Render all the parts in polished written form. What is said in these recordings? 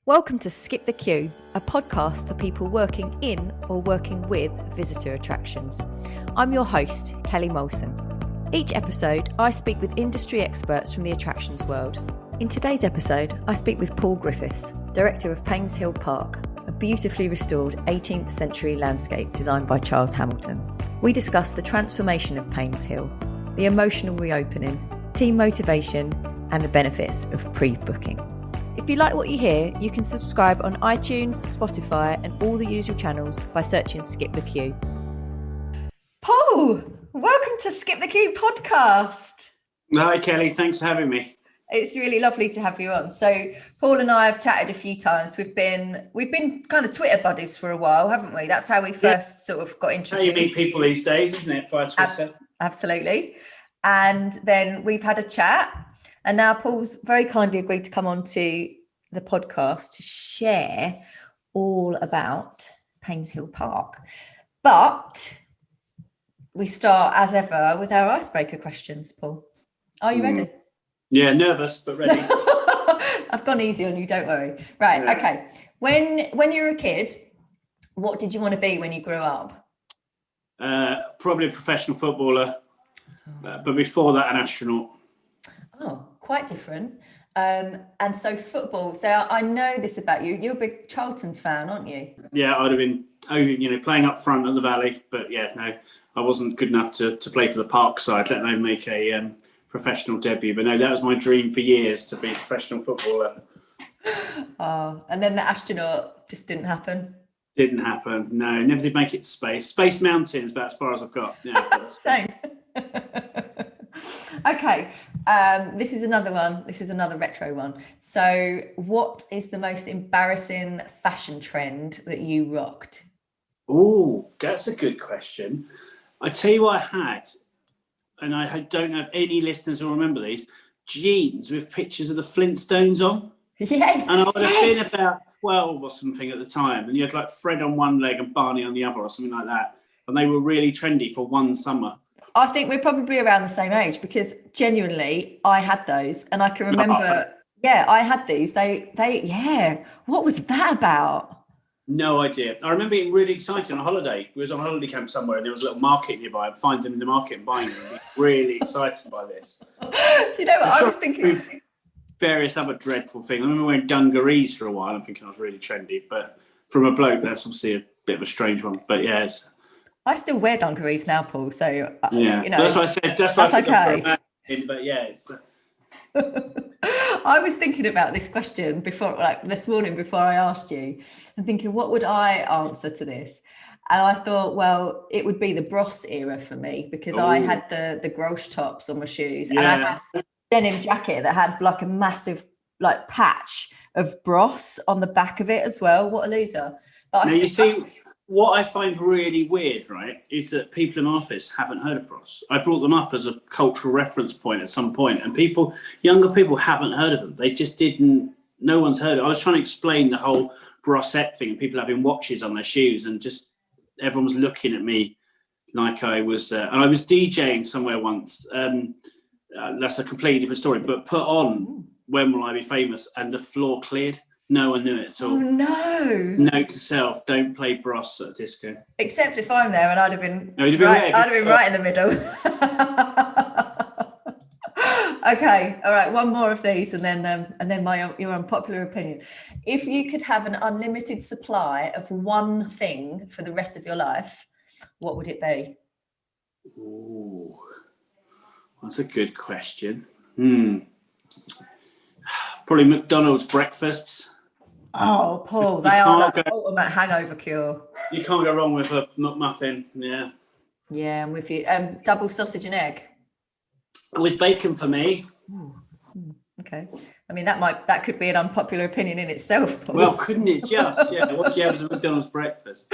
Welcome to Skip the Queue, a podcast for people working in or working with visitor attractions. I'm your host, Kelly Molson. Each episode, I speak with industry experts from the attractions world. In today's episode, I speak with Paul Griffiths, director of Painshill Park, a beautifully restored 18th century landscape designed by Charles Hamilton. We discuss the transformation of Painshill, the emotional reopening, team motivation, and the benefits of pre-booking. If you like what you hear, you can subscribe on iTunes, Spotify, and all the usual channels by searching Skip the Queue. Paul, welcome to Skip the Queue podcast. Hi, Kelly. Thanks for having me. It's really lovely to have you on. So, Paul and I have chatted a few times. We've been kind of Twitter buddies for a while, haven't we? That's how we first sort of got introduced. How you meet people these days, isn't it? Via Twitter. Absolutely. And then we've had a chat. And now Paul's very kindly agreed to come on to the podcast to share all about Painshill Park. But we start, as ever, with our icebreaker questions, Paul. Are you ready? Yeah, nervous, but ready. I've gone easy on you, don't worry. Right, yeah. Okay. When you were a kid, what did you want to be when you grew up? Probably a professional footballer, but before that, an astronaut. Oh, quite different. And so football. So I know this about you. You're a big Charlton fan, aren't you? Yeah, I'd have been, playing up front at the Valley. But yeah, no, I wasn't good enough to play for the Park side, let alone make a professional debut. But no, that was my dream for years, to be a professional footballer. Oh, and then the astronaut just didn't happen. Didn't happen. No, never did make it to space. Space Mountain is about as far as I've got. Yeah, same. Okay, this is another one. This is another retro one. So what is the most embarrassing fashion trend that you rocked? Oh, that's a good question. I tell you what I had, and I don't know if any listeners will remember these, jeans with pictures of the Flintstones on. Yes. And I would have been about 12 or something at the time, and you had like Fred on one leg and Barney on the other or something like that. And they were really trendy for one summer. I think we're probably around the same age, because genuinely I had those, and I can remember, I had these. What was that about? No idea. I remember being really excited on a holiday. We was on a holiday camp somewhere, and there was a little market nearby. I'd find them in the market and buying them. And be really excited by this. Do you know what I was thinking? Various other dreadful things. I remember wearing dungarees for a while. I'm thinking I was really trendy, but from a bloke, that's obviously a bit of a strange one. But yeah, I still wear dungarees now, Paul. So yeah, that's what I said. That's okay. But yeah, I was thinking about this question before, like this morning, before I asked you, and thinking, what would I answer to this? And I thought, well, it would be the Bros era for me, because I had the Grosh tops on my shoes, and I had a denim jacket that had like a massive like patch of Bros on the back of it as well. What a loser! But now you see. What I find really weird, right, is that people in my office haven't heard of Bros. I brought them up as a cultural reference point at some point, and younger people haven't heard of them. They just didn't, no one's heard of it. I was trying to explain the whole Brosette thing, and people having watches on their shoes, and just everyone was looking at me like I was, and I was DJing somewhere once. That's a completely different story, but put on When Will I Be Famous, and the floor cleared. No one knew it at all. Oh, no. Note to self, don't play Bros at a disco. Except if I'm there, and I'd have been, right in the middle. Okay, all right, one more of these, and then your unpopular opinion. If you could have an unlimited supply of one thing for the rest of your life, what would it be? Ooh, that's a good question. Probably McDonald's breakfasts. Oh, Paul, they are the ultimate hangover cure. You can't go wrong with a McMuffin, yeah. Yeah, I'm with you. Double sausage and egg. With bacon for me. Okay. I mean, that could be an unpopular opinion in itself, Paul. Well, couldn't it just? Yeah, what do you have as a McDonald's breakfast?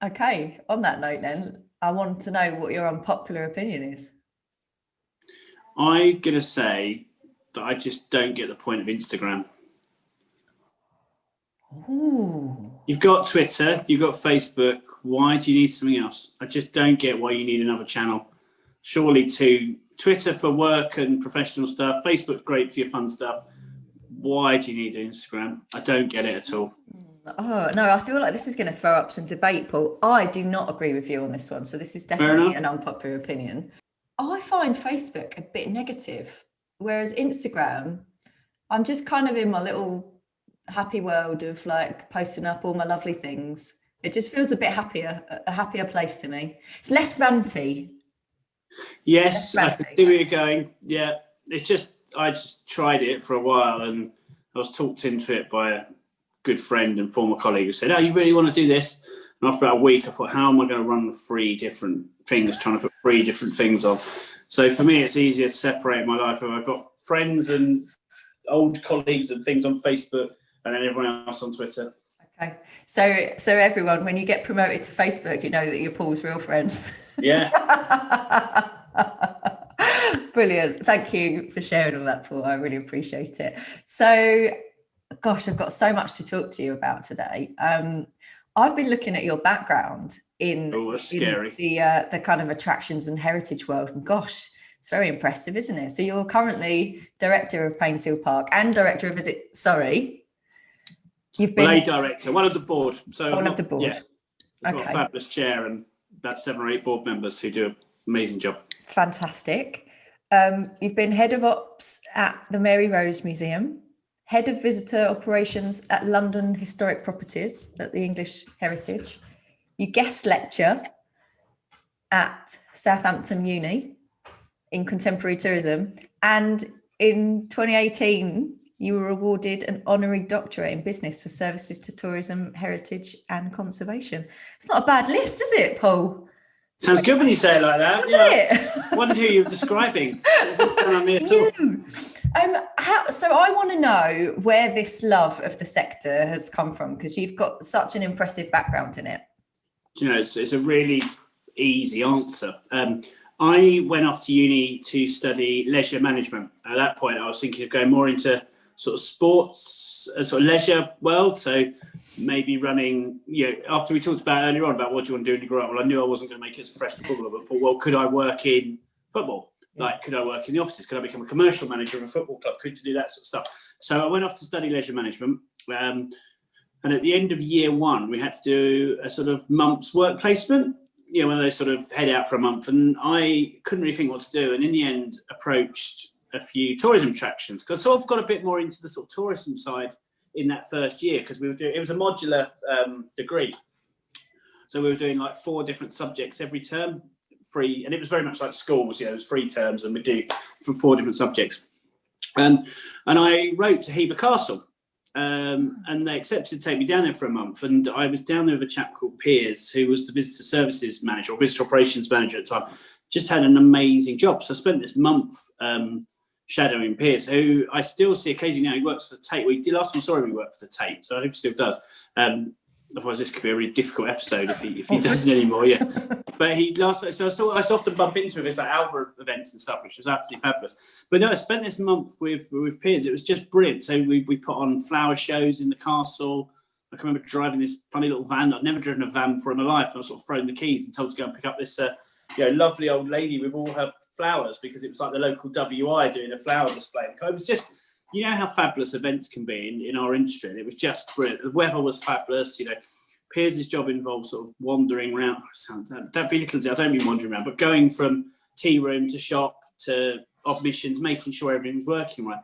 Okay, on that note then, I want to know what your unpopular opinion is. I'm going to say that I just don't get the point of Instagram. Ooh. You've got Twitter, you've got Facebook. Why do you need something else? I just don't get why you need another channel. Surely Twitter for work and professional stuff. Facebook's great for your fun stuff. why do you need Instagram? I don't get it at all. Oh, no, I feel like this is going to throw up some debate, Paul. I do not agree with you on this one. So this is definitely an unpopular opinion. I find Facebook a bit negative, whereas Instagram, I'm just kind of in my little happy world of like posting up all my lovely things. It just feels a happier place to me. It's less ranty. Yes, I can see where you're going. Yeah, I just tried it for a while and I was talked into it by a good friend and former colleague who said, "Oh, you really want to do this?" And after about a week, I thought, how am I going to run 3 different things, trying to put 3 different things on? So for me, it's easier to separate my life. I've got friends and old colleagues and things on Facebook, and then everyone else on Twitter. Okay, so everyone, when you get promoted to Facebook, you know that you're Paul's real friends. Yeah. Brilliant. Thank you for sharing all that, Paul. I really appreciate it. So, gosh, I've got so much to talk to you about today. I've been looking at your background in the kind of attractions and heritage world, and gosh, it's very impressive, isn't it? So you're currently director of Painshill Park and director of You've been a director, one of the board. So one of the board. Yeah, I've got a fabulous chair and about 7 or 8 board members who do an amazing job. Fantastic. You've been head of ops at the Mary Rose Museum, head of visitor operations at London Historic Properties at the English Heritage. You guest lecture at Southampton Uni in contemporary tourism, and in 2018 you were awarded an honorary doctorate in business for services to tourism, heritage and conservation. It's not a bad list, is it, Paul? Sounds good when you say it like that. Doesn't it? I wonder who you're describing. So I want to know where this love of the sector has come from, because you've got such an impressive background in it. You know, it's a really easy answer. I went off to uni to study leisure management. At that point, I was thinking of going more into sort of sports, sort of leisure world. So maybe running, after we talked about earlier on about what do you want to do when you grow up, well, I knew I wasn't going to make it as a professional footballer, but thought, well, could I work in football? Like, could I work in the offices? Could I become a commercial manager of a football club? Could you do that sort of stuff? So I went off to study leisure management. And at the end of year 1, we had to do a sort of month's work placement, when they sort of head out for a month. And I couldn't really think what to do. And in the end, approached a few tourism attractions, because I sort of got a bit more into the sort of tourism side in that first year, because it was a modular degree. So we were doing like 4 different subjects every term, free, and it was very much like schools, it was 3 terms and we do for 4 different subjects. And I wrote to Hever Castle, and they accepted to take me down there for a month. And I was down there with a chap called Piers, who was the visitor services manager or visitor operations manager at the time. Just had an amazing job. So I spent this month shadowing Piers, who I still see occasionally now. He works for the Tate. Last time I saw him, he worked for the Tate, so I hope he still does. Otherwise, this could be a really difficult episode if he doesn't anymore. Yeah, but so I often bump into him. It's like Alva events and stuff, which was absolutely fabulous. But no, I spent this month with Piers. It was just brilliant. So we put on flower shows in the castle. I can remember driving this funny little van. I'd never driven a van before in my life. And I was sort of thrown the keys and told to go and pick up this lovely old lady with all her flowers, because it was like the local WI doing a flower display. It was just, how fabulous events can be in our industry. And it was just brilliant. The weather was fabulous. Piers' job involved sort of wandering around. Don't belittle it. I don't mean wandering around, but going from tea room to shop to admissions, making sure everything was working right.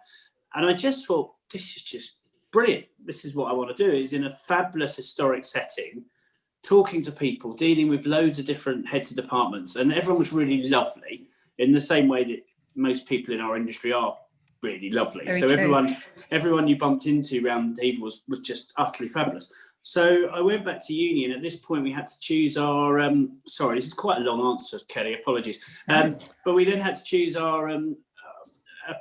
And I just thought, this is just brilliant. This is what I want to do, is in a fabulous historic setting, talking to people, dealing with loads of different heads of departments. And everyone was really lovely, in the same way that most people in our industry are really lovely. Very true. Everyone you bumped into around Hever was just utterly fabulous. So I went back to uni, and at this point we had to choose our sorry, this is quite a long answer, Kelly, apologies. But we then had to choose our a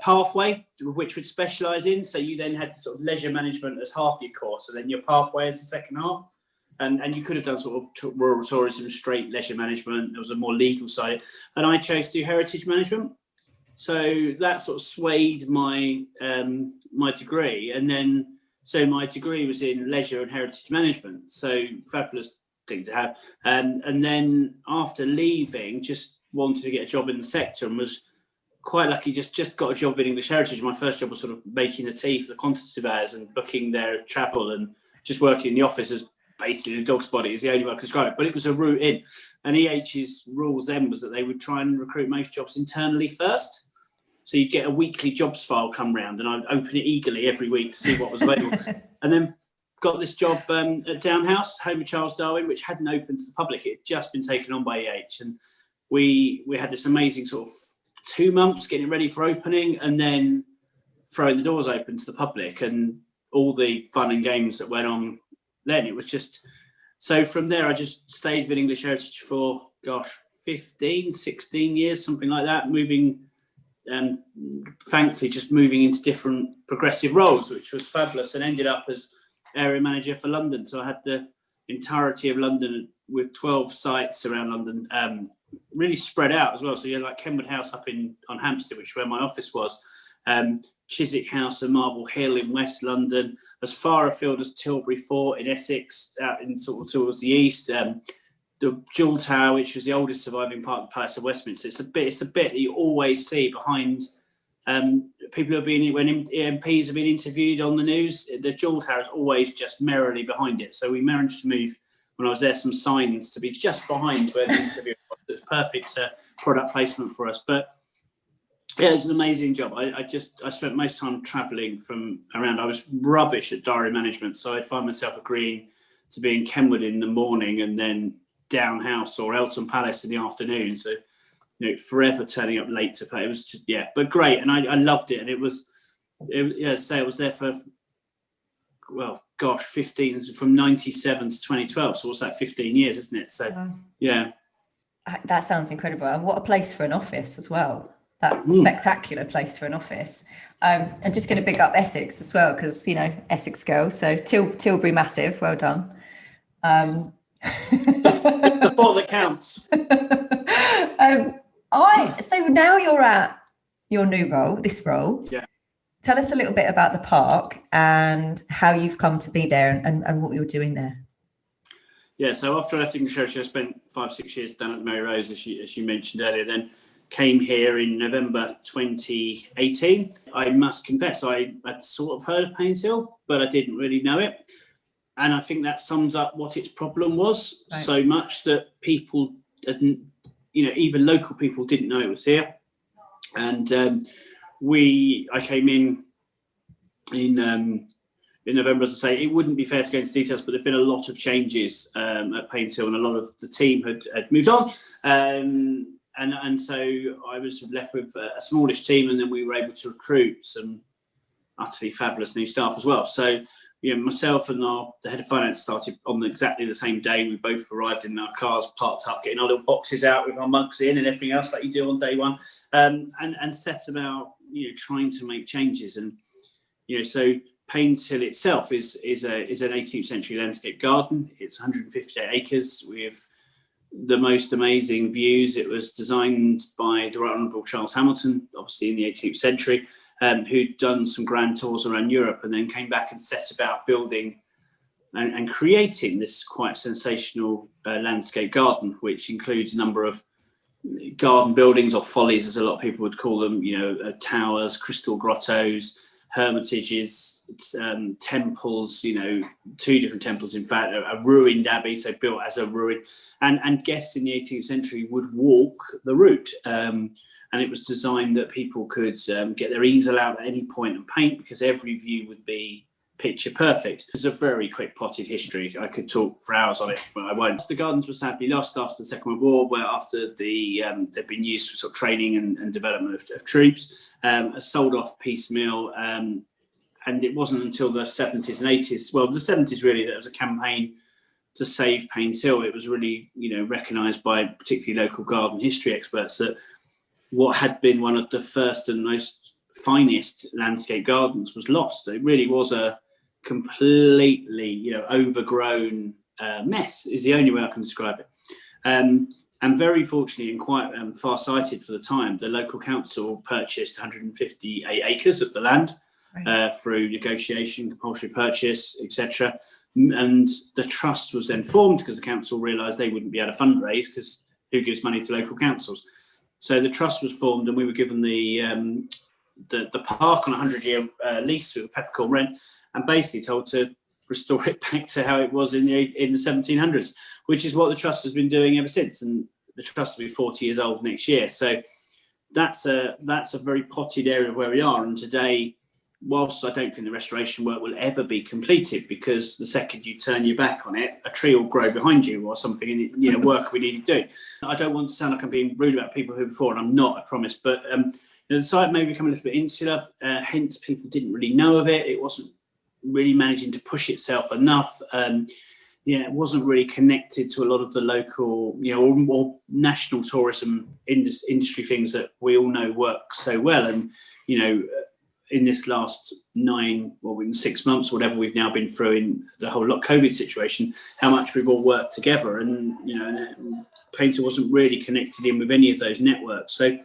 pathway which we'd specialise in. So you then had sort of leisure management as half your course, and then your pathway as the second half. And you could have done sort of rural tourism, straight leisure management. There was a more legal side, and I chose to do heritage management. So that sort of swayed my my degree, and then so my degree was in leisure and heritage management. So fabulous thing to have. And then after leaving, just wanted to get a job in the sector, and was quite lucky, just got a job in English Heritage. My first job was sort of making the tea for the quantity surveyors and booking their travel, and just working in the office as basically a dog's body is the only way I can describe it. But it was a route in. And EH's rules then was that they would try and recruit most jobs internally first. So you'd get a weekly jobs file come round, and I'd open it eagerly every week to see what was available. And then got this job at Down House, home of Charles Darwin, which hadn't opened to the public. It had just been taken on by EH. And we had this amazing sort of 2 months getting ready for opening, and then throwing the doors open to the public, and all the fun and games that went on then. It was just, so from there I just stayed with English Heritage for 15, 16 years, something like that, moving, thankfully just moving into different progressive roles, which was fabulous, and ended up as area manager for London. So I had the entirety of London with 12 sites around London, really spread out as well. So you had like Kenwood House up on Hampstead, which is where my office was, Chiswick House and Marble Hill in West London, as far afield as Tilbury Fort in Essex, out in sort of towards the east, the Jewel Tower, which was the oldest surviving part of the Palace of Westminster. It's a bit that you always see behind people who have been, when MPs have been interviewed on the news, the Jewel Tower is always just merrily behind it. So we managed to move, when I was there, some signs to be just behind where the interview was. It's perfect product placement for us. But yeah, it was an amazing job. I spent most time travelling from around. I was rubbish at diary management, so I'd find myself agreeing to be in Kenwood in the morning and then Down House or Elton Palace in the afternoon. So, forever turning up late to play. It was just, but great. And I loved it. And it was I was there for, 15, from 97 to 2012. So what's that, 15 years, isn't it? So, yeah. That sounds incredible. And what a place for an office as well. That spectacular place for an office. And just going to big up Essex as well, because, Essex girls. So Tilbury massive. Well done. The thought that counts. So now you're at your new role, this role. Yeah. Tell us a little bit about the park and how you've come to be there and what you're doing there. Yeah, so after I left English Heritage, I spent 5-6 years down at Mary Rose, as you mentioned earlier, then came here in November 2018. I must confess, I'd sort of heard of Painshill, but I didn't really know it. And I think that sums up what its problem was, right. So much that people didn't, even local people didn't know it was here. And I came in November, as I say. It wouldn't be fair to go into details, but there've been a lot of changes at Painshill, and a lot of the team had moved on. And so I was left with a smallish team, and then we were able to recruit some utterly fabulous new staff as well. So, myself and the head of finance started on exactly the same day. We both arrived in our cars, parked up, getting our little boxes out with our mugs in and everything else that you do on day one, and set about, trying to make changes. And, so Painshill itself is an 18th century landscape garden. It's 158 acres with the most amazing views. It was designed by the Right Honourable Charles Hamilton, obviously in the 18th century, who'd done some grand tours around Europe, and then came back and set about building and creating this quite sensational landscape garden, which includes a number of garden buildings, or follies as a lot of people would call them, towers, crystal grottos, hermitages, temples, 2 different temples, in fact, a ruined abbey, so built as a ruin, and guests in the 18th century would walk the route. And it was designed that people could get their easel out at any point and paint, because every view would be picture perfect. It's a very quick potted history. I could talk for hours on it, but I won't. The gardens were sadly lost after the Second World War, where after they'd been used for sort of training and development of troops, sold off piecemeal. And it wasn't until the 70s and 80s, well, the 70s really, that there was a campaign to save Painshill. It was really, recognised by particularly local garden history experts that what had been one of the first and most finest landscape gardens was lost. It really was a completely, overgrown mess, is the only way I can describe it. And very fortunately, and quite far-sighted for the time, the local council purchased 158 acres of the land, right, through negotiation, compulsory purchase, etc. And the trust was then formed because the council realised they wouldn't be able to fundraise, because who gives money to local councils? So the trust was formed, and we were given the park on a 100-year lease with a peppercorn rent, and basically told to restore it back to how it was in the 1700s, which is what the trust has been doing ever since. And the trust will be 40 years old next year. So that's a very potted area of where we are. And today, whilst I don't think the restoration work will ever be completed, because the second you turn your back on it, a tree will grow behind you or something, and work we need to do. I don't want to sound like I'm being rude about people who before, and I'm not, I promise. But the site may become a little bit insular, hence people didn't really know of it. It wasn't really managing to push itself enough. It wasn't really connected to a lot of the local, or national tourism industry things that we all know work so well. And, in this last 6 months, whatever we've now been through in the whole COVID situation, how much we've all worked together. And, Painshill wasn't really connected in with any of those networks. So,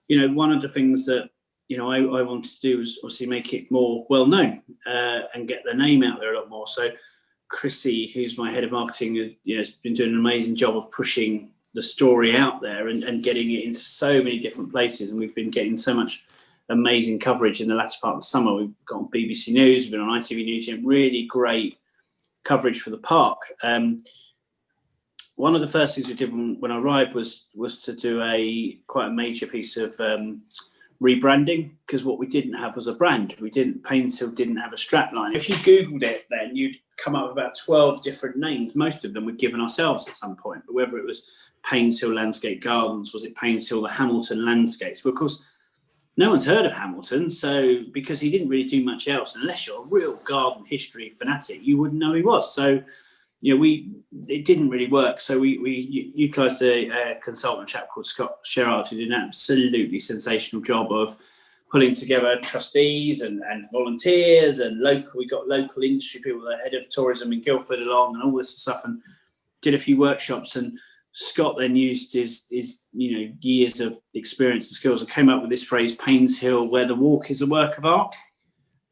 one of the things that, I wanted to do was obviously make it more well known and get their name out there a lot more. So Chrissy, who's my head of marketing, has been doing an amazing job of pushing the story out there and getting it into so many different places. And we've been getting so much amazing coverage in the latter part of the summer. We've got on BBC News, we've been on ITV News, really great coverage for the park. One of the first things we did when I arrived was to do quite a major piece of rebranding, because what we didn't have was a brand. Painshill didn't have a strapline. If you Googled it, then you'd come up with about 12 different names. Most of them we'd given ourselves at some point, but whether it was Painshill Landscape Gardens, was it Painshill the Hamilton Landscapes? Well, of course, no one's heard of Hamilton, so because he didn't really do much else, unless you're a real garden history fanatic, you wouldn't know he was. So, it didn't really work. So we utilised a consultant chap called Scott Sherrard, who did an absolutely sensational job of pulling together trustees and volunteers and we got local industry people, the head of tourism in Guildford along, and all this stuff, and did a few workshops. And Scott then used his years of experience and skills and came up with this phrase, Painshill, where the walk is a work of art.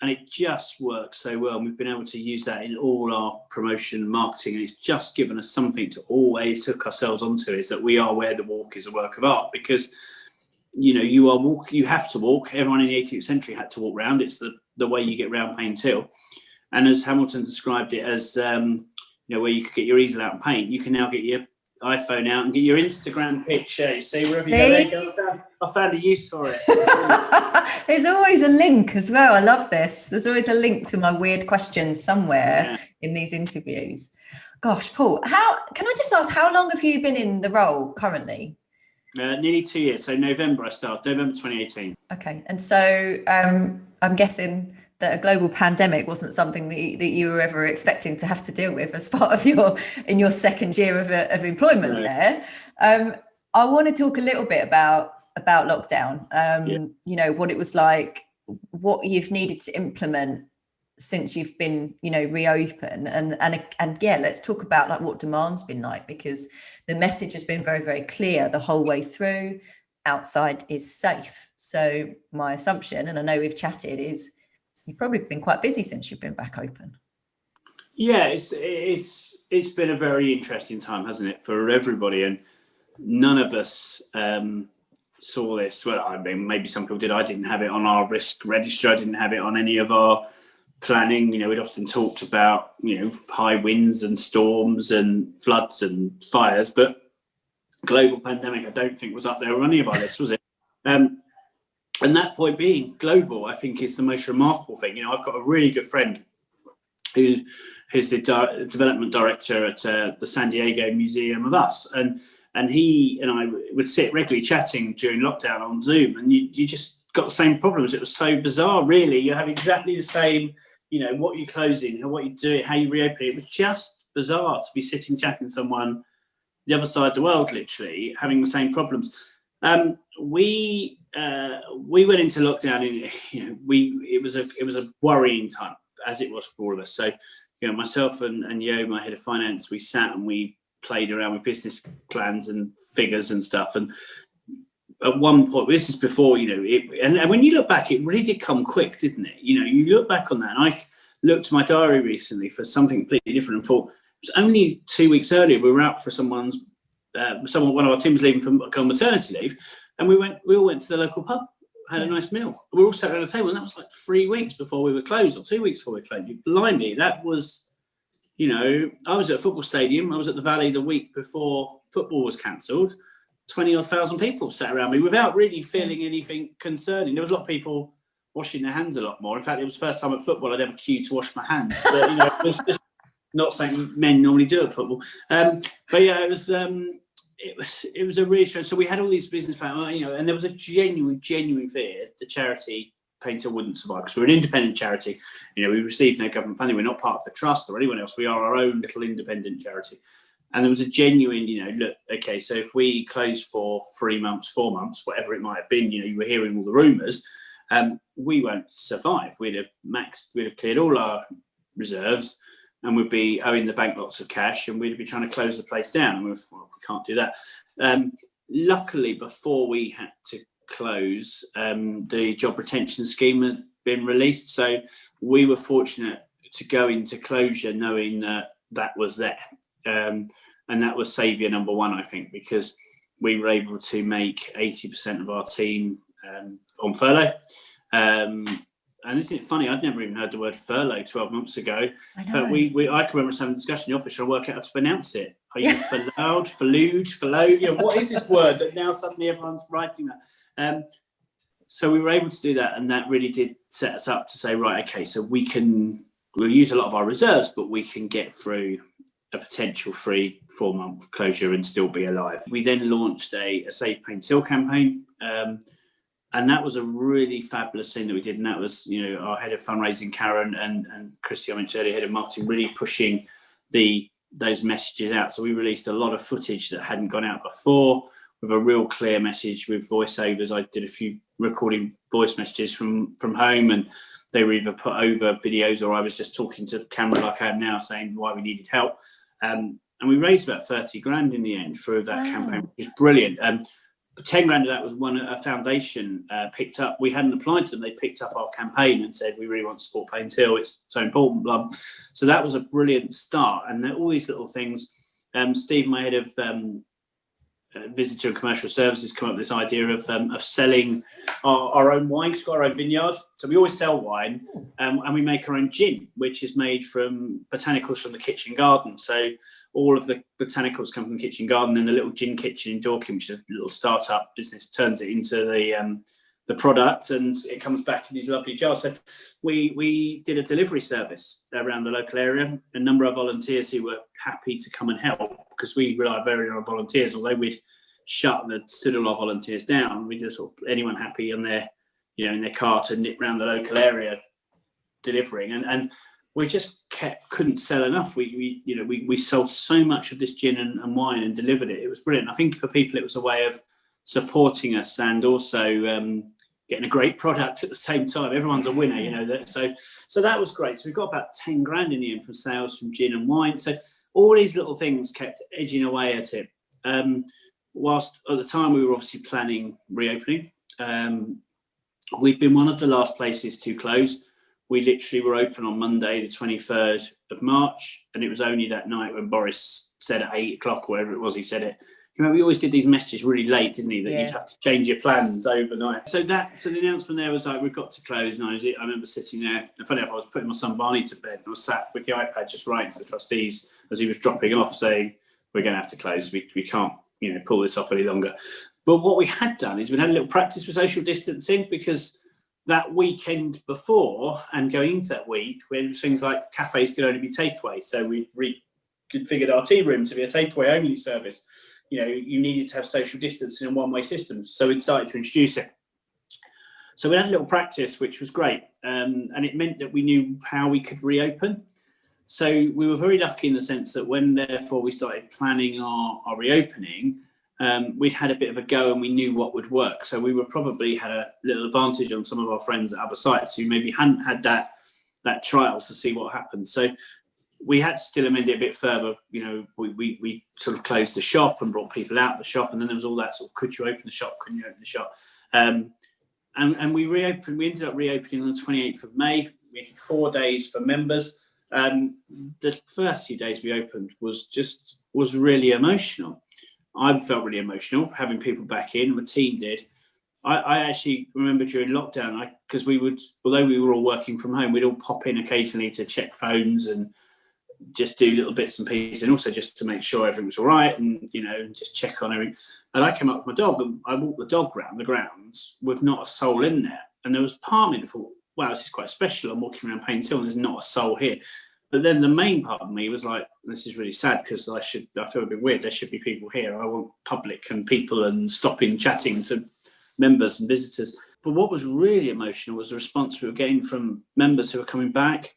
And it just works so well. And we've been able to use that in all our promotion and marketing. And it's just given us something to always hook ourselves onto, is that we are where the walk is a work of art. Because, you have to walk. Everyone in the 18th century had to walk round. It's the way you get round Painshill. And as Hamilton described it as, where you could get your easel out and paint, you can now get your iPhone out and get your Instagram picture. You see, wherever you go, there you go. I found a use for it. There's always a link as well. I love this. There's always a link to my weird questions somewhere in these interviews. Gosh, Paul, can I just ask, how long have you been in the role currently? Nearly 2 years. So November I started, November 2018. Okay. And so I'm guessing that a global pandemic wasn't something that you were ever expecting to have to deal with as part of your second year of employment there. I want to talk a little bit about lockdown, what it was like, what you've needed to implement since you've been, reopened, and let's talk about like what demand's been like, because the message has been very, very clear the whole way through. Outside is safe. So my assumption, and I know we've chatted, is you've probably been quite busy since you've been back open. Yeah, it's been a very interesting time, hasn't it, for everybody? And none of us saw this. Well, I mean, maybe some people did. I didn't have it on our risk register. I didn't have it on any of our planning. We'd often talked about, high winds and storms and floods and fires, but global pandemic, I don't think was up there on any of our lists, was it? And that point being, global, I think, is the most remarkable thing. I've got a really good friend who is the development director at the San Diego Museum of Us. And he and I would sit regularly chatting during lockdown on Zoom, and you just got the same problems. It was so bizarre, really. You have exactly the same, what you're closing, what you're doing, how you reopen it. It was just bizarre to be sitting chatting to someone the other side of the world, literally, having the same problems. We went into lockdown it was a worrying time, as it was for all of us. So, myself and Yo, my head of finance, we sat and we played around with business plans and figures and stuff. And at one point, this is before, and when you look back, it really did come quick, didn't it? You look back on that, and I looked at my diary recently for something completely different and thought, it was only 2 weeks earlier we were out for one of our teams leaving for maternity leave, And we all went to the local pub, had a nice meal. We were all sat around the table, and that was like 3 weeks before we were closed, or 2 weeks before we were closed. Blimey, that was, I was at a football stadium. I was at the Valley the week before football was cancelled. 20,000 people sat around me without really feeling anything concerning. There was a lot of people washing their hands a lot more. In fact, it was the first time at football I'd ever queued to wash my hands. But it was just not something men normally do at football. But yeah, it was a really strange. So we had all these business plans, and there was a genuine fear the charity Painshill wouldn't survive, because we're an independent charity. We receive no government funding. We're not part of the trust or anyone else. We are our own little independent charity. And there was a genuine, look, okay, so if we close for 3 months, 4 months, whatever it might have been, you were hearing all the rumours, we won't survive. We'd have cleared all our reserves, and we'd be owing the bank lots of cash, and we'd be trying to close the place down. And we can't do that. Luckily, before we had to close, the job retention scheme had been released. So we were fortunate to go into closure knowing that was there. And that was saviour number one, I think, because we were able to make 80% of our team on furlough. And isn't it funny? I'd never even heard the word furlough 12 months ago. I can remember us having a discussion in the office trying to work out how to pronounce it. Are you furloughed, furloughed? What is this word that now suddenly everyone's writing that? So we were able to do that, and that really did set us up to say, right, okay, so we'll use a lot of our reserves, but we can get through a potential 3-4 month closure and still be alive. We then launched a Save Painshill campaign, and that was a really fabulous thing that we did. And that was, our head of fundraising, Karen, and Christy, I mentioned earlier, head of marketing, really pushing those messages out. So we released a lot of footage that hadn't gone out before, with a real clear message with voiceovers. I did a few recording voice messages from home, and they were either put over videos, or I was just talking to the camera like I am now, saying why we needed help. And we raised about 30 grand in the end through that campaign, which was brilliant. But 10 grand of that was a foundation picked up. We hadn't applied to them. They picked up our campaign and said, we really want to support Painshill. It's so important, blah. So that was a brilliant start. And all these little things. Steve, my head of visitor and commercial services, come up with this idea of selling our own wine. We've got our own vineyard. So we always sell wine, and we make our own gin, which is made from botanicals from the kitchen garden. So all of the botanicals come from the kitchen garden, and the little gin kitchen in Dorking, which is a little startup business, turns it into the product, and it comes back in these lovely jars. So we did a delivery service around the local area. A number of volunteers who were happy to come and help, because we rely very on volunteers. Although we'd shut and stood all our volunteers down, we just anyone happy in their car to nip around the local area delivering, and we just couldn't sell enough. We sold so much of this gin and wine and delivered it. It was brilliant. I think for people it was a way of supporting us, and also getting a great product at the same time. Everyone's a winner, so that was great. So we got about 10 grand in the end from sales from gin and wine. So all these little things kept edging away at it. Whilst at the time we were obviously planning reopening, we'd been one of the last places to close. We literally were open on Monday, the 23rd of March, and it was only that night when Boris said at 8 o'clock, whatever it was, he said it. We always did these messages really late, didn't he? That you'd have to change your plans overnight. So the announcement there was like, we've got to close. And I remember sitting there. And funny enough, I was putting my son Barney to bed, and I was sat with the iPad just writing to the trustees as he was dropping off, saying, we're going to have to close. We can't, pull this off any longer. But what we had done is we had a little practice for social distancing, because that weekend before and going into that week, when things like cafes could only be takeaway. So we reconfigured our tea room to be a takeaway only service. You needed to have social distancing and one-way systems. So we started to introduce it. So we had a little practice, which was great. And it meant that we knew how we could reopen. So we were very lucky in the sense that when, therefore, we started planning our reopening, we'd had a bit of a go and we knew what would work. So we were probably had a little advantage on some of our friends at other sites who maybe hadn't had that trial to see what happened. So we had to still amend it a bit further. We sort of closed the shop and brought people out of the shop, and then there was all that sort of, could you open the shop? Couldn't you open the shop? And we reopened. We ended up reopening on the 28th of May. We had 4 days for members. The first few days we opened was really emotional. I felt really emotional having people back in. My team did. I actually remember during lockdown, because although we were all working from home, we'd all pop in occasionally to check phones and just do little bits and pieces, and also just to make sure everything was all right, and just check on everything. And I came up with my dog, and I walked the dog round the grounds with not a soul in there. And there was part of me that thought, wow, this is quite special. I'm walking around Painshill and there's not a soul here. But then the main part of me was like, this is really sad, because I feel a bit weird. There should be people here. I want public and people and stopping chatting to members and visitors. But what was really emotional was the response we were getting from members who were coming back.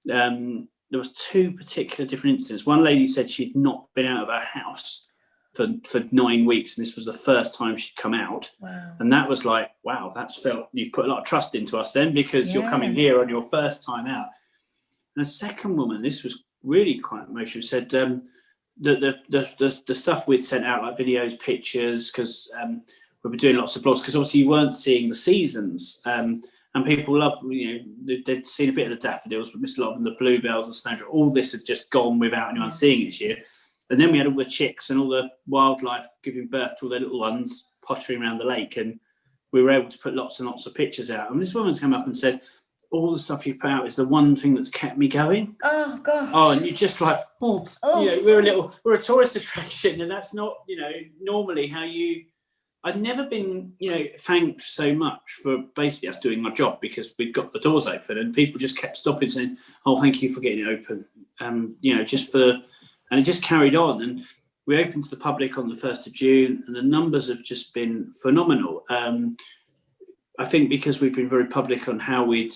There was two particular different incidents. One lady said she'd not been out of her house for 9 weeks, and this was the first time she'd come out. Wow. And that was like, wow, you've put a lot of trust into us then, because you're coming here on your first time out. And the second woman, this was really quite emotional, said the stuff we'd sent out, like videos, pictures, because we were doing lots of blogs, because obviously you weren't seeing the seasons. And people love, they'd seen a bit of the daffodils, but missed a lot of them, the bluebells and snowdrop. All this had just gone without anyone seeing it this year. And then we had all the chicks and all the wildlife giving birth to all their little ones pottering around the lake. And we were able to put lots and lots of pictures out. And this woman's come up and said, all the stuff you put out is the one thing that's kept me going. Oh, gosh. Oh, and you're just like, we're a tourist attraction. And that's not, normally how I'd never been, thanked so much for basically us doing our job, because we'd got the doors open and people just kept stopping saying, oh, thank you for getting it open. And it just carried on. And we opened to the public on the 1st of June, and the numbers have just been phenomenal. I think because we've been very public on how we'd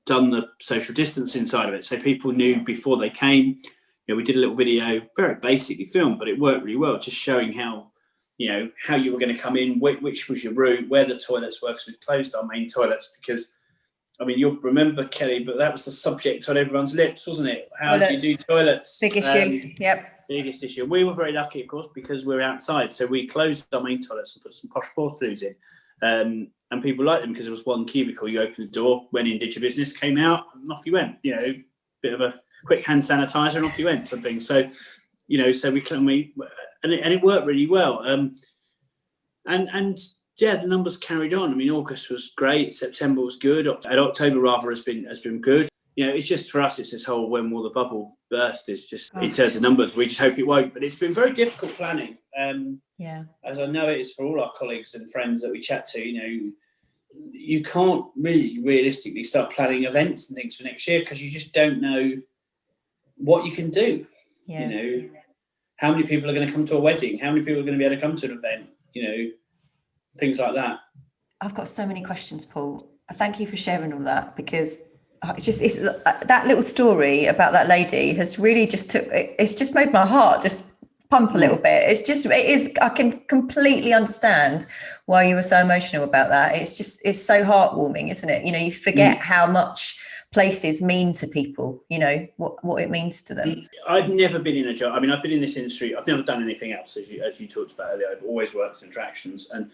done the social distancing side of it. So people knew before they came. We did a little video, very basically filmed, but it worked really well, just showing how you were going to come in, which was your route, where the toilets were, because we closed our main toilets, because, you'll remember, Kelly, but that was the subject on everyone's lips, wasn't it? How do you do toilets? Big issue, yep. Biggest issue. We were very lucky, of course, because we're outside, so we closed our main toilets and put some posh portaloos in. And people liked them because there was one cubicle. You opened the door, went in, did your business, came out, and off you went. Bit of a quick hand sanitizer, and off you went for things. So, it worked really well. The numbers carried on. August was great, September was good, and October rather has been good. It's just, for us, it's this whole when will the bubble burst is just in terms of numbers. We just hope it won't. But it's been very difficult planning. As I know it is for all our colleagues and friends that we chat to. You can't really realistically start planning events and things for next year, because you just don't know what you can do. How many people are going to come to a wedding? How many people are going to be able to come to an event? Things like that. I've got so many questions, Paul. Thank you for sharing all that, because it's that little story about that lady has really it's just made my heart just pump a little bit. I can completely understand why you were so emotional about that. It's so heartwarming, isn't it? You forget how much places mean to people, what it means to them. I've never been in a job. I've been in this industry. I've never done anything else, as you talked about earlier. I've always worked in attractions, and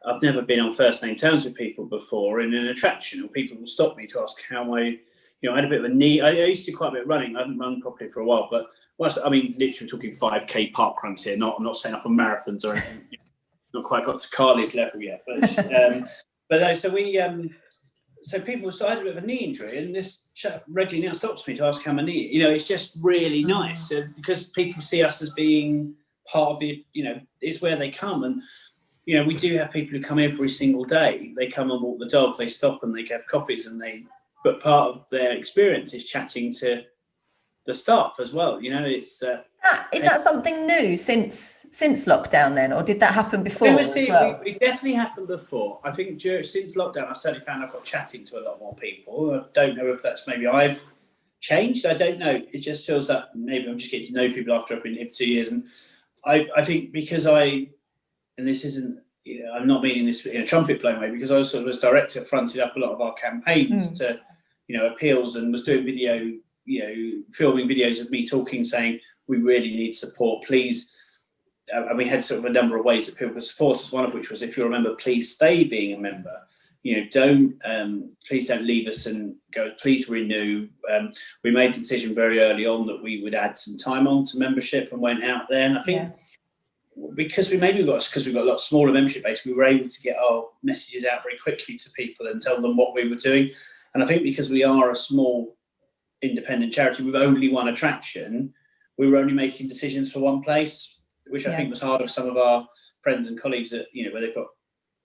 I've never been on first name terms with people before in an attraction, or people will stop me to ask how I had a bit of a knee. I used to do quite a bit of running. I haven't run properly for a while, but literally talking 5K park runs here. I'm not saying up on marathons or anything. Not quite got to Carly's level yet, but so people. So I had a bit of a knee injury, and this chap regularly now stops me to ask how my knee. It's just really nice because people see us as being part of the. It's where they come, and we do have people who come every single day. They come and walk the dog. They stop and they have coffees, but part of their experience is chatting to the staff as well. Is that something new since lockdown then, or did that happen before? It definitely happened before. I think since lockdown, I've certainly found I've got chatting to a lot more people. I don't know if that's maybe I've changed. I don't know. It just feels that maybe I'm just getting to know people after I've been here for 2 years, and I think because and this isn't. I'm not meaning this in a trumpet blowing way, because I was director, fronted up a lot of our campaigns to, appeals, and was doing video, filming videos of me talking, saying we really need support, please. And we had sort of a number of ways that people could support us. One of which was, if you remember, please stay being a member. Please don't leave us and go. Please renew. We made the decision very early on that we would add some time on to membership and went out there. And I think. because we've got a lot smaller membership base, we were able to get our messages out very quickly to people and tell them what we were doing. And I think because we are a small independent charity with only one attraction, we were only making decisions for one place, which I think was hard for some of our friends and colleagues that, where they've got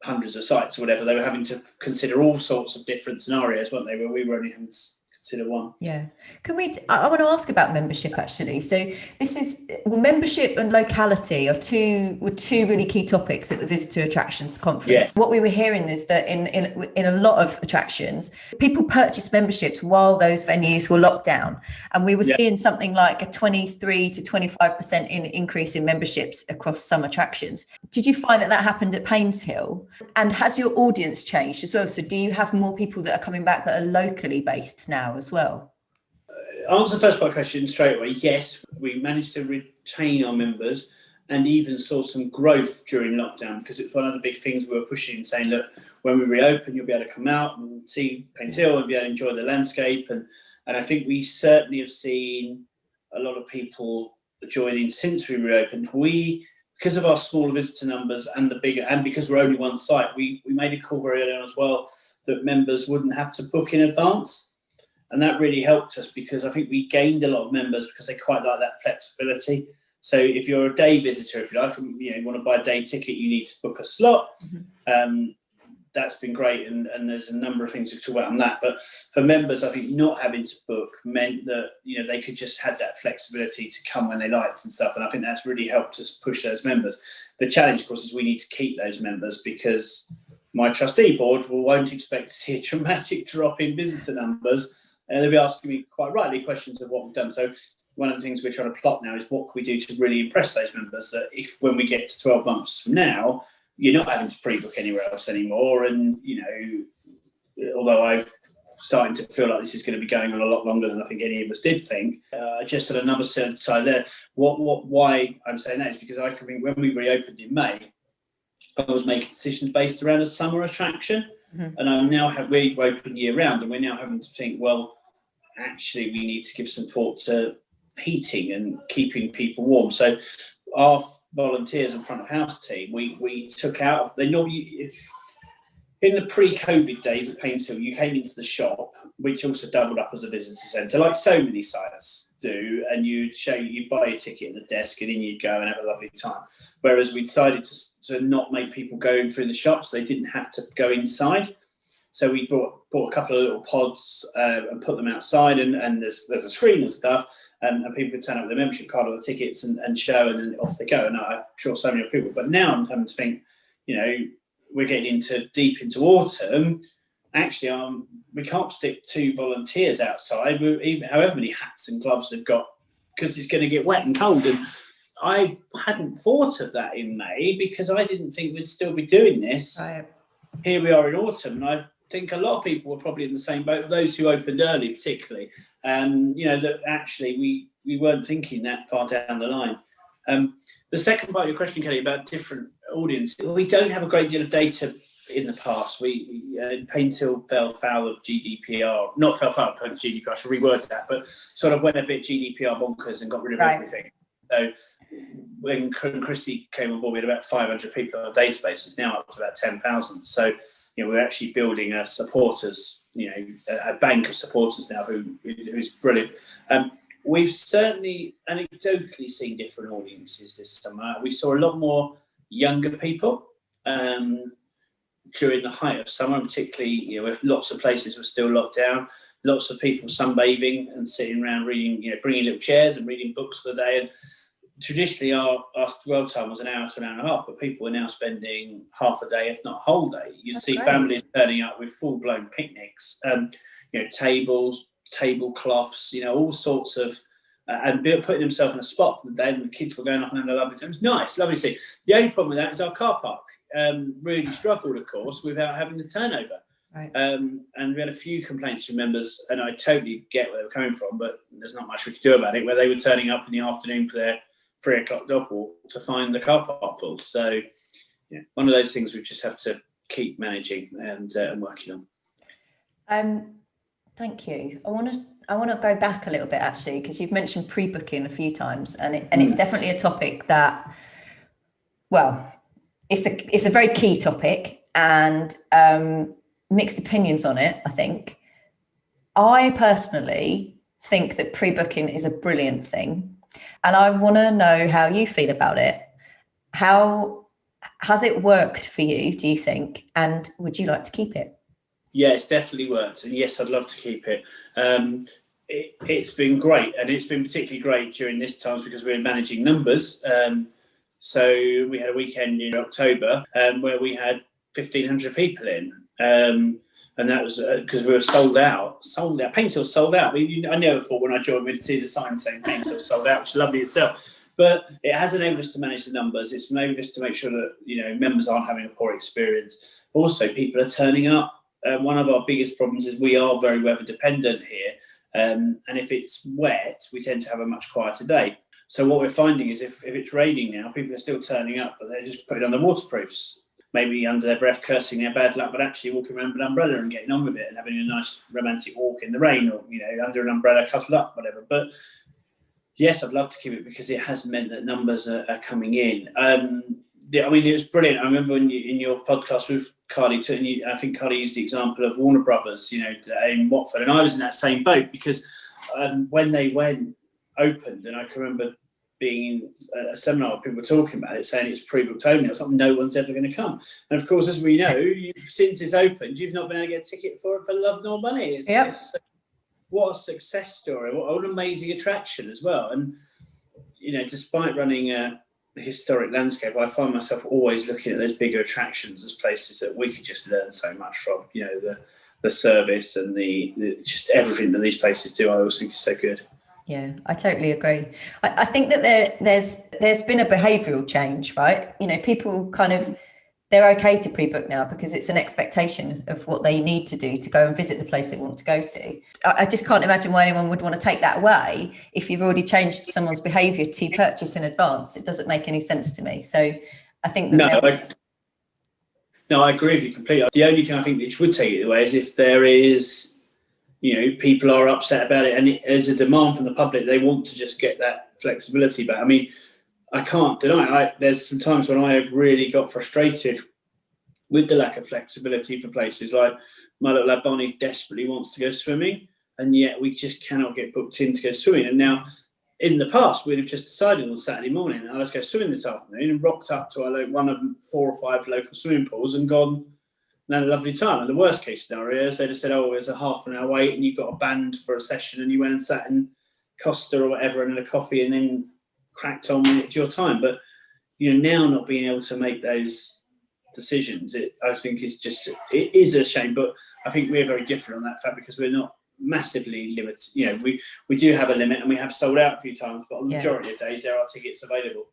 hundreds of sites or whatever. They were having to consider all sorts of different scenarios, weren't they? Where we were only having to consider one. Yeah. I want to ask about membership actually. So this is, membership and locality are two really key topics at the Visitor Attractions Conference. Yes. What we were hearing is that in a lot of attractions, people purchased memberships while those venues were locked down. And we were seeing something like a 23 to 25% increase in memberships across some attractions. Did you find that happened at Painshill? And has your audience changed as well? So do you have more people that are coming back that are locally based now as well? Answer the first part of the question straight away. Yes, we managed to retain our members and even saw some growth during lockdown, because it's one of the big things we were pushing, saying, look, when we reopen, you'll be able to come out and see Painshill and be able to enjoy the landscape. And I think we certainly have seen a lot of people joining since we reopened. Because of our smaller visitor numbers and because we're only one site, we made a call very early on as well that members wouldn't have to book in advance. And that really helped us, because I think we gained a lot of members because they quite like that flexibility. So if you're a day visitor, if you like, you want to buy a day ticket, you need to book a slot. That's been great, and there's a number of things to talk about on that. But for members, I think not having to book meant that they could just have that flexibility to come when they liked and stuff. And I think that's really helped us push those members. The challenge, of course, is we need to keep those members, because my trustee board won't expect to see a dramatic drop in visitor numbers. They'll be asking me quite rightly questions of what we've done. So one of the things we're trying to plot now is what can we do to really impress those members, that if when we get to 12 months from now, you're not having to pre-book anywhere else anymore. And, although I'm starting to feel like this is going to be going on a lot longer than I think any of us did think, just on another side there, why I'm saying that is because I can think when we reopened in May, I was making decisions based around a summer attraction. And I now we open year round, and we're now having to think, well, actually, we need to give some thought to heating and keeping people warm. So our volunteers and front of house team, we took out, they normally, in the pre-COVID days at Painshill, you came into the shop, which also doubled up as a visitor centre, like so many sites do, and you'd buy a ticket at the desk, and in you'd go and have a lovely time. Whereas we decided to not make people go in through the shops, they didn't have to go inside. So we bought a couple of little pods and put them outside, and there's a screen and stuff, and people could turn up with their membership card or the tickets and show, and then off they go. And I'm sure so many people. But now I'm having to think, we're getting deep into autumn. Actually, we can't stick 2 volunteers outside, even however many hats and gloves they've got, because it's going to get wet and cold. And I hadn't thought of that in May, because I didn't think we'd still be doing this. Right. Here we are in autumn, and I think a lot of people were probably in the same boat, those who opened early particularly, that actually we weren't thinking that far down the line. The second part of your question, Kelly, about different audience, we don't have a great deal of data in the past. Painshill fell foul of GDPR, not fell foul of GDPR, I should reword that, but sort of went a bit GDPR bonkers and got rid of everything. So when Christy came on board, we had about 500 people on our database. It's now up to about 10,000. So, we're actually building a supporters, a bank of supporters now who's brilliant. We've certainly anecdotally seen different audiences this summer. We saw a lot more younger people during the height of summer, and particularly, if lots of places were still locked down, lots of people sunbathing and sitting around reading, bringing little chairs and reading books for the day. And traditionally, our dwell time was an hour to an hour and a half, but people are now spending half a day, if not a whole day. You'd see families turning up with full-blown picnics, tables, tablecloths, all sorts of, and putting themselves in a spot for the day, and the kids were going off and having a lovely time. It was nice, lovely to see. The only problem with that is our car park really struggled, of course, without having the turnover. Right. And we had a few complaints from members, and I totally get where they were coming from, but there's not much we could do about it, where they were turning up in the afternoon for their 3 o'clock dog walk to find the car park full. So, one of those things we just have to keep managing and working on. Thank you. I want to go back a little bit, actually, because you've mentioned pre-booking a few times, and it's definitely a topic that Well, it's a very key topic, and mixed opinions on it, I think. I personally think that pre-booking is a brilliant thing, and I want to know how you feel about it. How has it worked for you, do you think? And would you like to keep it? Yeah, it's definitely worked. And yes, I'd love to keep it. It's been great. And it's been particularly great during this time because we're managing numbers. So we had a weekend in October where we had 1,500 people in. And that was because we were sold out. Paintshill sold out. I never thought when I joined we'd see the sign saying Paintshill sold out, which is lovely itself. But it has enabled us to manage the numbers. It's enabled us to make sure that members aren't having a poor experience. Also, people are turning up. One of our biggest problems is we are very weather dependent here, and if it's wet, we tend to have a much quieter day. So what we're finding is if it's raining now, people are still turning up, but they're just putting on the waterproofs, maybe under their breath cursing their bad luck, but actually walking around with an umbrella and getting on with it and having a nice romantic walk in the rain, or under an umbrella, cuddled up, whatever. But yes, I'd love to keep it because it has meant that numbers are coming in. It was brilliant. I remember in your podcast with Carly, I think Carly used the example of Warner Brothers, in Watford, and I was in that same boat because when they opened, and I can remember being in a seminar, people were talking about it, saying it's pre-booked only, or something. No one's ever going to come. And of course, as we know, since it's opened, you've not been able to get a ticket for it for love nor money. What a success story! What an amazing attraction as well. And despite running a historic landscape, I find myself always looking at those bigger attractions as places that we could just learn so much from. The service and the just everything that these places do. I always think is so good. Yeah, I totally agree. I think that there's been a behavioural change, right? People they're okay to pre-book now because it's an expectation of what they need to do to go and visit the place they want to go to. I just can't imagine why anyone would want to take that away if you've already changed someone's behaviour to purchase in advance. It doesn't make any sense to me. So I think that I agree with you completely. The only thing I think which would take it away is if there is, people are upset about it and there's a demand from the public, they want to just get that flexibility back. I mean, I can't deny there's some times when I have really got frustrated with the lack of flexibility for places. Like my little lad Bonnie desperately wants to go swimming, and yet we just cannot get booked in to go swimming. And now, in the past, we'd have just decided on Saturday morning, let's go swimming this afternoon, and rocked up to one of 4 or 5 local swimming pools and gone and had a lovely time. And the worst case scenario is they'd have said, there's a half an hour wait and you got a band for a session and you went and sat in Costa or whatever and had a coffee and then cracked on when it's your time. But now not being able to make those decisions, I think it is a shame. But I think we're very different on that fact because we're not massively limited. We do have a limit and we have sold out a few times, but on the majority of days there are tickets available.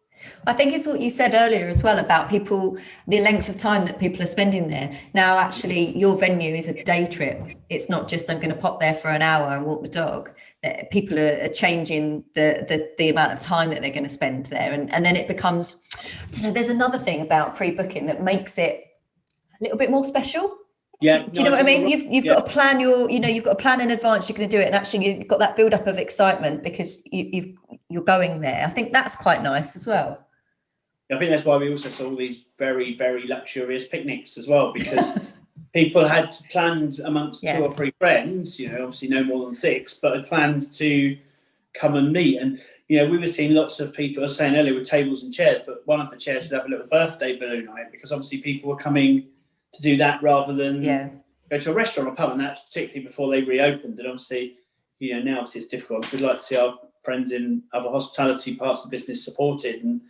I think it's what you said earlier as well about people, the length of time that people are spending there. Now, actually, your venue is a day trip. It's not just I'm going to pop there for an hour and walk the dog. People are changing the amount of time that they're going to spend there. And then it becomes, there's another thing about pre-booking that makes it a little bit more special. Yeah. Do you know what I mean? You've got to plan you've got to plan in advance. You're going to do it. And actually you've got that build up of excitement because you're going there. I think that's quite nice as well. I think that's why we also saw all these very, very luxurious picnics as well, because people had planned amongst 2 or 3 friends, obviously no more than 6, but had planned to come and meet. And, we were seeing lots of people, I was saying earlier, with tables and chairs, but one of the chairs would have a little birthday balloon on it because obviously people were coming to do that rather than go to a restaurant or pub, and that's particularly before they reopened. And obviously, now obviously it's difficult. We'd like to see our friends in other hospitality parts of the business supported, and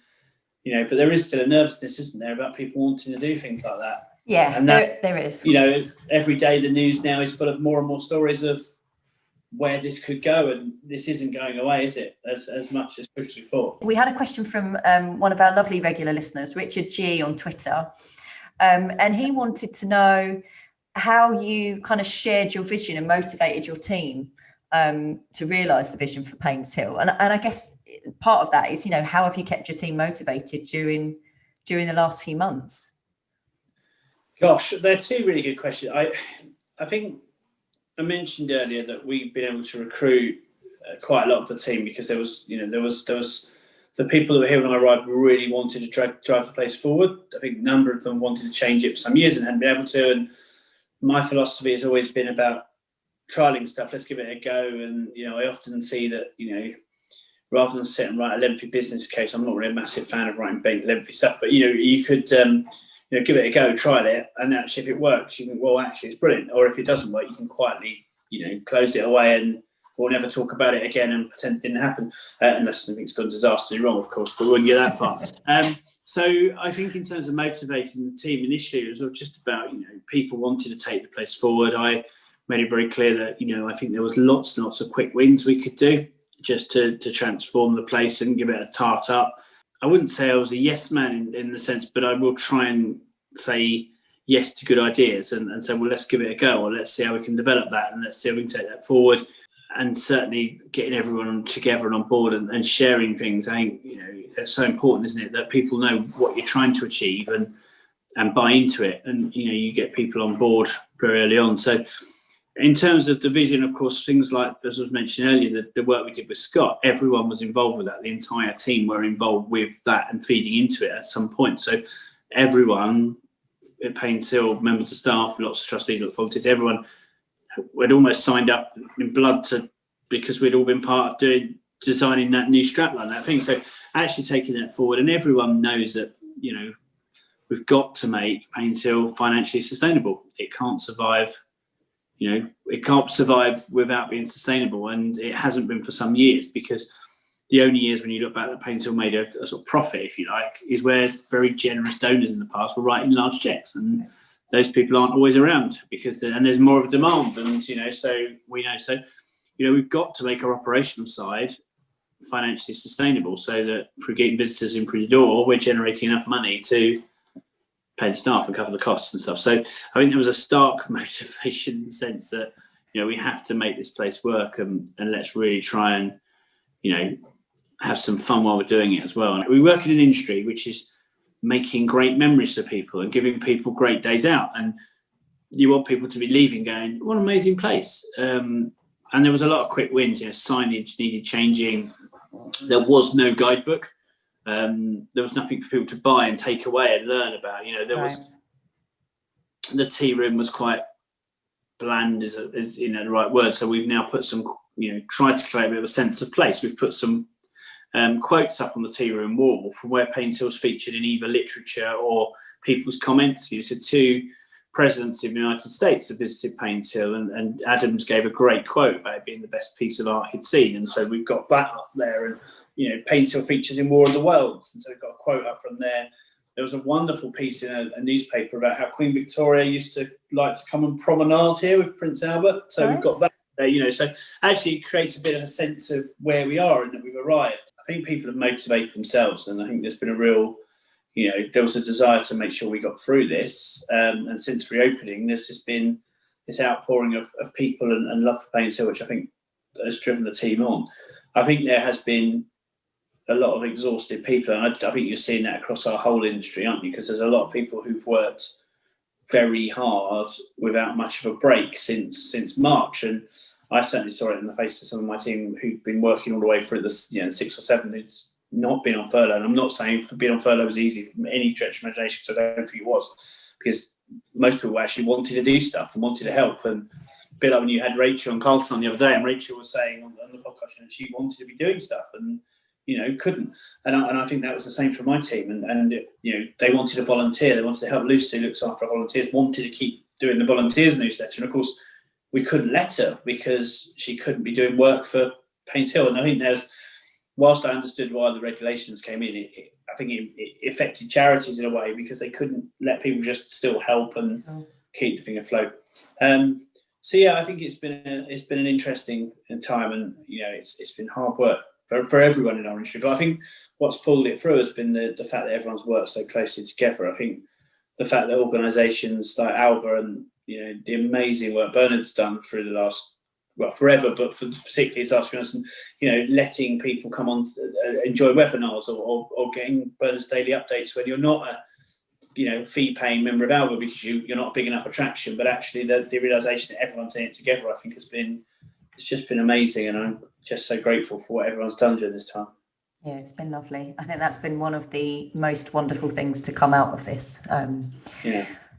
but there is still a nervousness, isn't there, about people wanting to do things like that? Yeah, and there is. It's, every day the news now is full of more and more stories of where this could go, and this isn't going away, is it? As much as before. We had a question from one of our lovely regular listeners, Richard G on Twitter. And he wanted to know how you kind of shared your vision and motivated your team to realise the vision for Painshill. And I guess part of that is, how have you kept your team motivated during the last few months? Gosh, they're 2 really good questions. I think I mentioned earlier that we've been able to recruit quite a lot of the team because there was the people that were here when I arrived really wanted to drive the place forward. I think a number of them wanted to change it for some years and hadn't been able to. And my philosophy has always been about trialing stuff. Let's give it a go. And, I often see that, rather than sit and write a lengthy business case, I'm not really a massive fan of writing big, lengthy stuff, but, you could, give it a go, try it. And actually, if it works, you think, well, actually, it's brilliant. Or if it doesn't work, you can quietly, close it away and we'll never talk about it again and pretend it didn't happen, unless something's gone disastrously wrong, of course, but we wouldn't get that far. So I think in terms of motivating the team initially, it was just about, people wanting to take the place forward. I made it very clear that, I think there was lots and lots of quick wins we could do just to transform the place and give it a tart up. I wouldn't say I was a yes man in the sense, but I will try and say yes to good ideas and say, well, let's give it a go, or let's see how we can develop that and let's see how we can take that forward. And certainly getting everyone together and on board and sharing things. I think, it's so important, isn't it, that people know what you're trying to achieve and buy into it. And, you get people on board very early on. So in terms of the vision, of course, things like, as was mentioned earlier, the work we did with Scott, everyone was involved with that. The entire team were involved with that and feeding into it at some point. So everyone at Painshill, members of staff, lots of trustees, lots of volunteers, everyone we'd almost signed up in blood because we'd all been part of designing that new strapline, that thing. So actually taking that forward, and everyone knows that, we've got to make Painshill financially sustainable. It can't survive, without being sustainable. And it hasn't been for some years, because the only years when you look back that Painshill made a sort of profit, if you like, is where very generous donors in the past were writing large checks. And those people aren't always around and there's more of a demand, and so we know. So we've got to make our operational side financially sustainable, so that through getting visitors in through the door, we're generating enough money to pay the staff and cover the costs and stuff. So I think there was a stark motivation in the sense that we have to make this place work, and let's really try and have some fun while we're doing it as well. And we work in an industry which is making great memories for people and giving people great days out, and you want people to be leaving going, what an amazing place. And there was a lot of quick wins. Signage needed changing. There was no guidebook. There was nothing for people to buy and take away and learn about. Was the tea room was quite bland, is the right word. So we've now put some, tried to create a bit of a sense of place. We've put some quotes up on the tea room wall from where Paintshill's featured in either literature or people's comments. So two presidents of the United States have visited Painshill, and Adams gave a great quote about it being the best piece of art he'd seen. And so we've got that up there, and Painshill features in War of the Worlds, and so we've got a quote up from there. There was a wonderful piece in a newspaper about how Queen Victoria used to like to come and promenade here with Prince Albert. So We've got that there, so actually it creates a bit of a sense of where we are and that we've arrived. I think people have motivated themselves, and I think there's been a real, there was a desire to make sure we got through this. And since reopening, there's just been this outpouring of people and love for Painshill, which I think has driven the team on. I think there has been a lot of exhausted people, and I think you're seeing that across our whole industry, aren't you? Because there's a lot of people who've worked very hard without much of a break since March, and I certainly saw it in the face of some of my team who've been working all the way through this, 6 or 7 who's not been on furlough. And I'm not saying for being on furlough was easy from any stretch of imagination, because I don't think it was, because most people actually wanted to do stuff and wanted to help. And a bit like when you had Rachel and Carlton on the other day, and Rachel was saying on the podcast that she wanted to be doing stuff and couldn't. And I think that was the same for my team. And they wanted to volunteer. They wanted to help. Lucy, who looks after our volunteers, wanted to keep doing the volunteers newsletter. And of course, we couldn't let her because she couldn't be doing work for Painshill. And I think whilst I understood why the regulations came in, I think it affected charities in a way, because they couldn't let people just still help and keep the thing afloat. So yeah, I think it's been an interesting time, and it's been hard work for everyone in our industry. But I think what's pulled it through has been the fact that everyone's worked so closely together. I think the fact that organisations like Alva and the amazing work Bernard's done through the last, forever, but particularly his last few months, and letting people come on to enjoy webinars or getting Bernard's daily updates when you're not a fee-paying member of Alva because you're not a big enough attraction, but actually the realisation that everyone's in it together, I think it's just been amazing, and I'm just so grateful for what everyone's done during this time. Yeah, it's been lovely. I think that's been one of the most wonderful things to come out of this. Yes.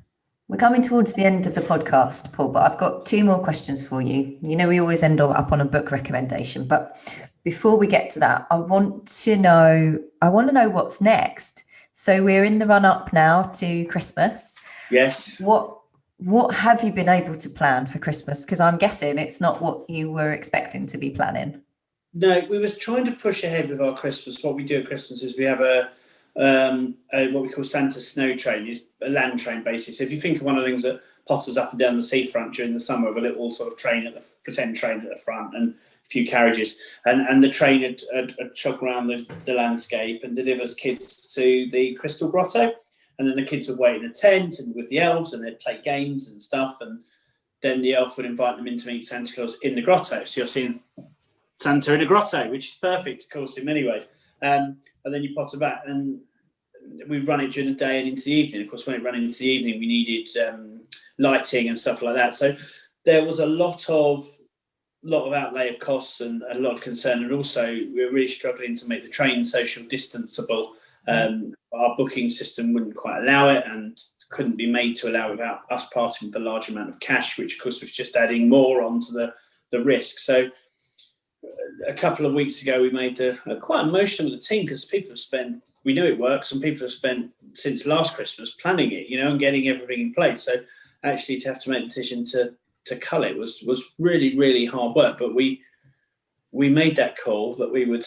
We're coming towards the end of the podcast, Paul, but I've got two more questions for you. You know, we always end up on a book recommendation, but before we get to that, I want to know what's next. So we're in the run up now to Christmas. Yes. What have you been able to plan for Christmas? Because I'm guessing it's not what you were expecting to be planning. No, we was trying to push ahead with our Christmas. What we do at Christmas is we have a what we call Santa's snow train. It's a land train, basically. So if you think of one of the things that potters up and down the seafront during the summer, with a little sort of train pretend train at the front and a few carriages, and the train would chug around the landscape and delivers kids to the Crystal Grotto, and then the kids would wait in a tent and with the elves, and they'd play games and stuff, and then the elf would invite them in to meet Santa Claus in the grotto. So you're seeing Santa in a grotto, which is perfect, of course, in many ways. And then you potter back, and we run it during the day and into the evening. Of course, when it ran into the evening, we needed lighting and stuff like that. So there was a lot of outlay of costs and a lot of concern, and also we were really struggling to make the train social distanceable. Our booking system wouldn't quite allow it, and couldn't be made to allow without us parting with a large amount of cash, which of course was just adding more onto the risk. So a couple of weeks ago, we made quite emotional with the team, because people have spent, we knew it works, and people have spent since last Christmas planning it, and getting everything in place. So actually to have to make the decision to cull it was really, really hard work. But we made that call that we would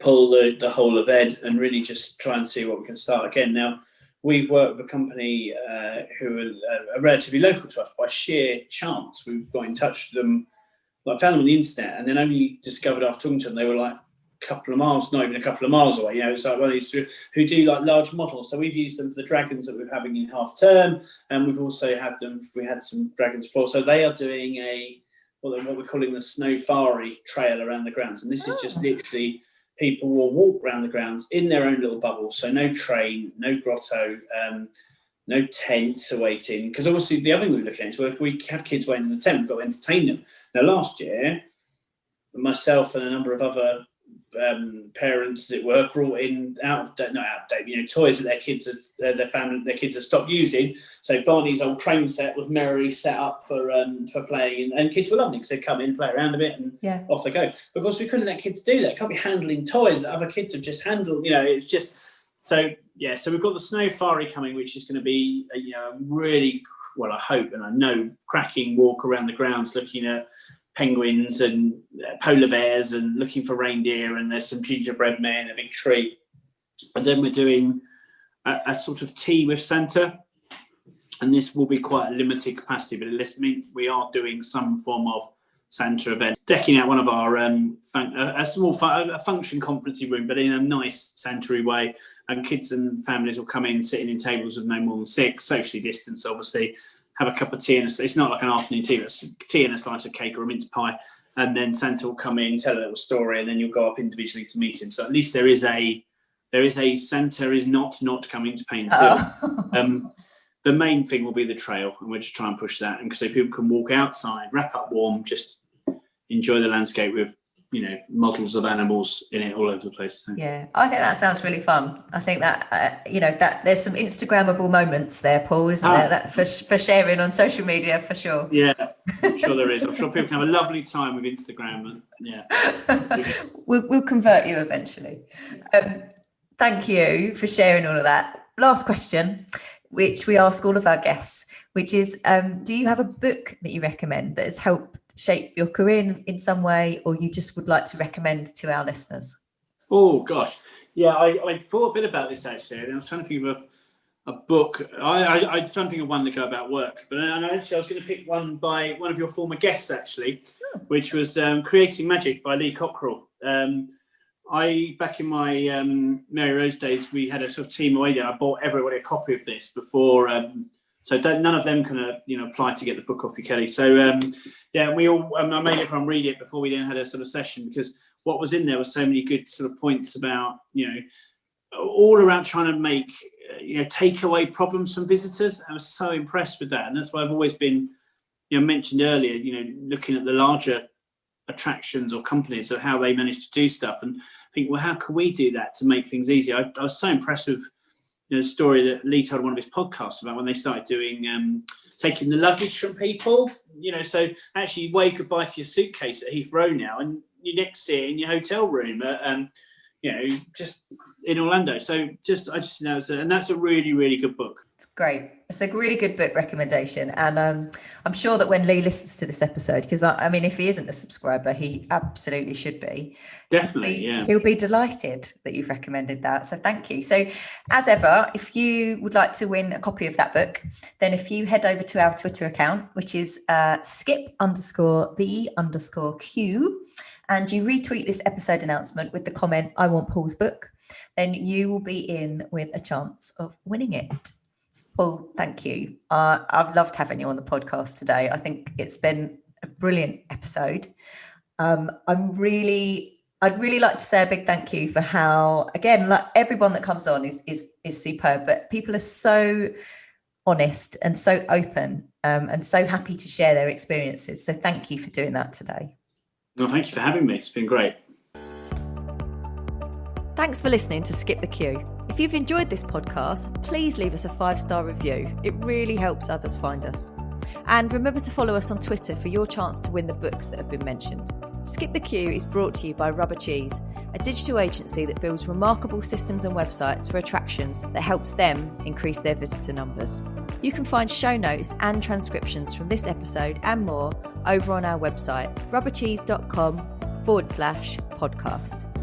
pull the whole event and really just try and see what we can start again. Now, we've worked with a company who are relatively local to us by sheer chance. We got in touch with them, found them on the internet, and then only discovered after talking to them they were like a couple of miles, not even a couple of miles away. It's like one of these who do like large models. So we've used them for the dragons that we're having in half term, and we've also had them. We had some dragons before, so they are doing what we're calling the safari trail around the grounds, and this is just literally people will walk around the grounds in their own little bubble. So no train, no grotto. No tent to wait in, because obviously the other thing we're looking at is, well, if we have kids waiting in the tent, we've got to entertain them. Now, last year, myself and a number of other parents, as it were, brought in out of date, toys that their kids had stopped using. So Barney's old train set was merrily set up for playing, and kids were loving it, because they'd come in, play around a bit, and off they go. But of course, we couldn't let kids do that. Can't be handling toys that other kids have just handled. It's just so. Yeah, so we've got the safari coming, which is going to be really, well, I hope and I know, cracking walk around the grounds, looking at penguins and polar bears and looking for reindeer, and there's some gingerbread men, a big tree. And then we're doing a sort of tea with Santa, and this will be quite a limited capacity, but it means we are doing some form of Santa event, decking out one of our a small function conferencing room, but in a nice Santa-y way, and kids and families will come in sitting in tables of no more than 6, socially distanced, obviously, have a cup of tea, and it's not like an afternoon tea, it's tea and a slice of cake or a mince pie, and then Santa will come in, tell a little story, and then you'll go up individually to meet him. So at least there is a Santa is not coming to Painshill. The main thing will be the trail, and we'll just try and push that, and so people can walk outside, wrap up warm, just enjoy the landscape with models of animals in it all over the place. So. Yeah, I think that sounds really fun. I think that that there's some Instagrammable moments there, Paul, isn't there? That for sharing on social media, for sure. Yeah, I'm sure there is. I'm sure people can have a lovely time with Instagram. We'll convert you eventually. Thank you for sharing all of that. Last question, which we ask all of our guests, which is, do you have a book that you recommend that has helped shape your career in some way, or you just would like to recommend to our listeners? Oh gosh, yeah, I thought a bit about this actually, and I was trying to think of a book. I trying to think of one that go about work, but actually I was going to pick one by one of your former guests actually, which was Creating Magic by Lee Cockrell. Back in my Mary Rose days, we had a sort of team away there. I bought everybody a copy of this before. So none of them can apply to get the book off you, Kelly. So we all I made everyone read it before we then had a sort of session, because what was in there was so many good sort of points about all around trying to make take away problems from visitors. I was so impressed with that, and that's why I've always been mentioned earlier. Looking at the larger attractions or companies of how they manage to do stuff, and think, well, how can we do that to make things easier? I was so impressed with a story that Lee told on one of his podcasts about when they started doing taking the luggage from people. So actually, you wave goodbye to your suitcase at Heathrow now, and you next see it in your hotel room. Just in Orlando. So I just know, and that's a really, really good book. It's great. It's a really good book recommendation. And I'm sure that when Lee listens to this episode, because I mean, if he isn't a subscriber, he absolutely should be. Definitely, yeah. He'll be delighted that you've recommended that. So thank you. So as ever, if you would like to win a copy of that book, then if you head over to our Twitter account, which is skip_the_Q, and you retweet this episode announcement with the comment, "I want Paul's book," then you will be in with a chance of winning it. Paul, thank you. I've loved having you on the podcast today. I think it's been a brilliant episode. I'd really like to say a big thank you for how, again, like everyone that comes on is superb, but people are so honest and so open and so happy to share their experiences. So thank you for doing that today. Well, thank you for having me. It's been great. Thanks for listening to Skip the Queue. If you've enjoyed this podcast, please leave us a 5-star review. It really helps others find us. And remember to follow us on Twitter for your chance to win the books that have been mentioned. Skip the Queue is brought to you by Rubber Cheese, a digital agency that builds remarkable systems and websites for attractions that helps them increase their visitor numbers. You can find show notes and transcriptions from this episode and more over on our website, rubbercheese.com/podcast.